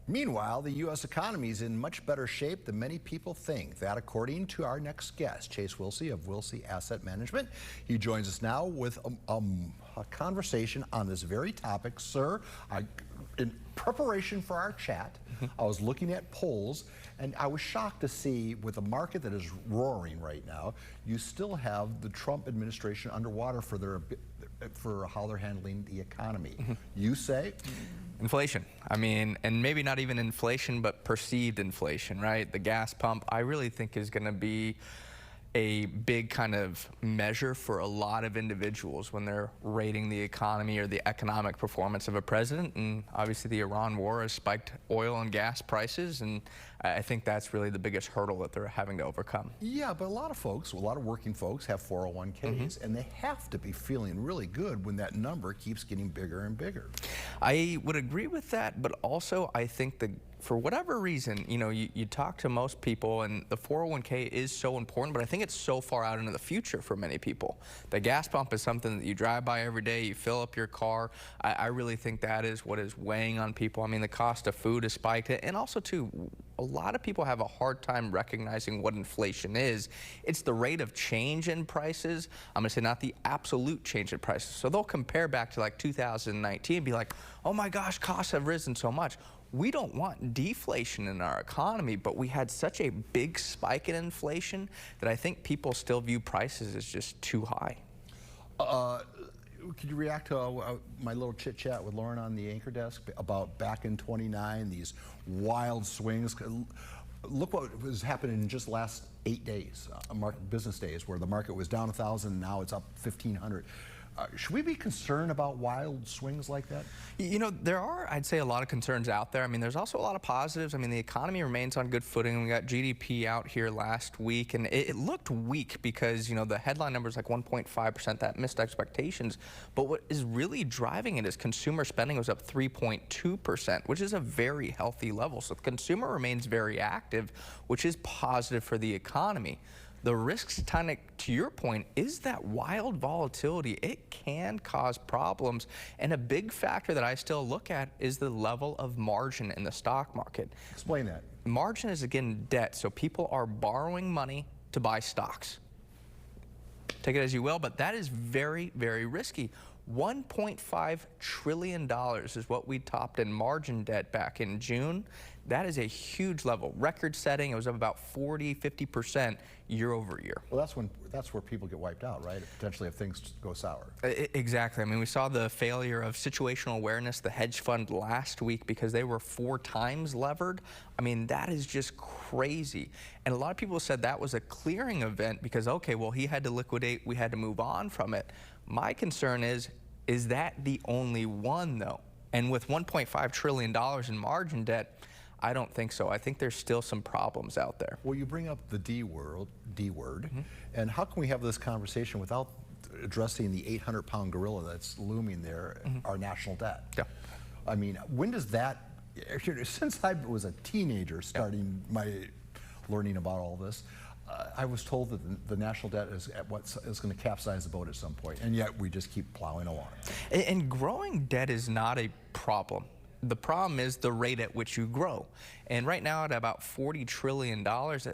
Meanwhile, the U.S. economy is in much better shape than many people think. That, according to our next guest, Chase Wilsey of Wilsey Asset Management. He joins us now with a conversation on this very topic. Sir, in preparation for our chat, I was looking at polls, and I was shocked to see, with a market that is roaring right now, you still have the Trump administration underwater for how they're handling the economy. You say? Inflation. I mean, and maybe not even inflation, but perceived inflation, right? The gas pump, I really think, is going to be a big kind of measure for a lot of individuals when they're rating the economy or the economic performance of a president. And obviously the Iran war has spiked oil and gas prices, and I think that's really the biggest hurdle that they're having to overcome. Yeah, but a lot of folks, a lot of working folks have 401ks, and they have to be feeling really good when that number keeps getting bigger and bigger. I would agree with that, but also I think that for whatever reason, you know, you talk to most people, and the 401k is so important, but I think it's so far out into the future for many people. The gas pump is something that you drive by every day, you fill up your car. I really think that is what is weighing on people. I mean, the cost of food has spiked, and also too, a lot of people have a hard time recognizing what inflation is. It's the rate of change in prices. I'm gonna say not the absolute change in prices. So they'll compare back to like 2019 and be like, oh my gosh, costs have risen so much. We don't want deflation in our economy, but we had such a big spike in inflation that I think people still view prices as just too high. Could you react to my little chit chat with Lauren on the anchor desk about back in '29, these wild swings? Look what was happening in just the last 8 days, business days, where the market was down 1,000 and now it's up 1,500. Should we be concerned about wild swings like that? You know, there are, I'd say, a lot of concerns out there. I mean, there's also a lot of positives. I mean, the economy remains on good footing. We got GDP out here last week, and it looked weak because, you know, the headline number is like 1.5%. That missed expectations. But what is really driving it is consumer spending was up 3.2%, which is a very healthy level. So the consumer remains very active, which is positive for the economy. The risks, to your point, is that wild volatility. It can cause problems, and a big factor that I still look at is the level of margin in the stock market. Explain that. Margin is, again, debt, so people are borrowing money to buy stocks. Take it as you will, but that is very, very risky. $1.5 trillion is what we topped in margin debt back in June. That is a huge level, record setting. It was up about 40–50% year over year. Well, that's where people get wiped out, right? Potentially, if things go sour. Exactly. I mean, we saw the failure of situational awareness, the hedge fund, last week because they were 4 times levered. I mean, that is just crazy. And a lot of people said that was a clearing event because, okay, well, he had to liquidate, we had to move on from it. My concern is that the only one, though? And with $1.5 trillion in margin debt, I don't think so. I think there's still some problems out there. Well, you bring up the D word, and how can we have this conversation without addressing the 800-pound gorilla that's looming there, our national debt? Yeah. I mean, when does that, since I was a teenager starting my learning about all this, I was told that the national debt is going to capsize the boat at some point, and yet we just keep plowing along. And growing debt is not a problem. The problem is the rate at which you grow. And right now at about $40 trillion,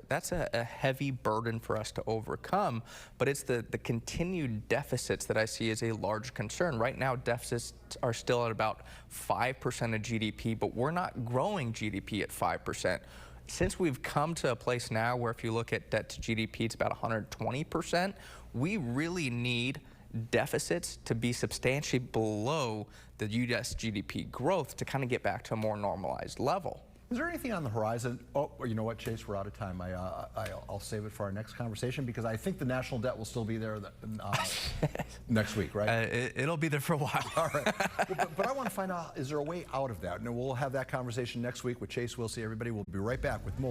that's a heavy burden for us to overcome. But it's the continued deficits that I see as a large concern. Right now, deficits are still at about 5% of GDP, but we're not growing GDP at 5%. Since we've come to a place now where if you look at debt to GDP, it's about 120%, we really need deficits to be substantially below the U.S. GDP growth to kind of get back to a more normalized level. Is there anything on the horizon? Oh, you know what, Chase, we're out of time. I'll save it for our next conversation because I think the national debt will still be there next week, right? It'll be there for a while. All right. But I want to find out, is there a way out of that? And we'll have that conversation next week with Chase Wilsey. Everybody, we'll be right back with more.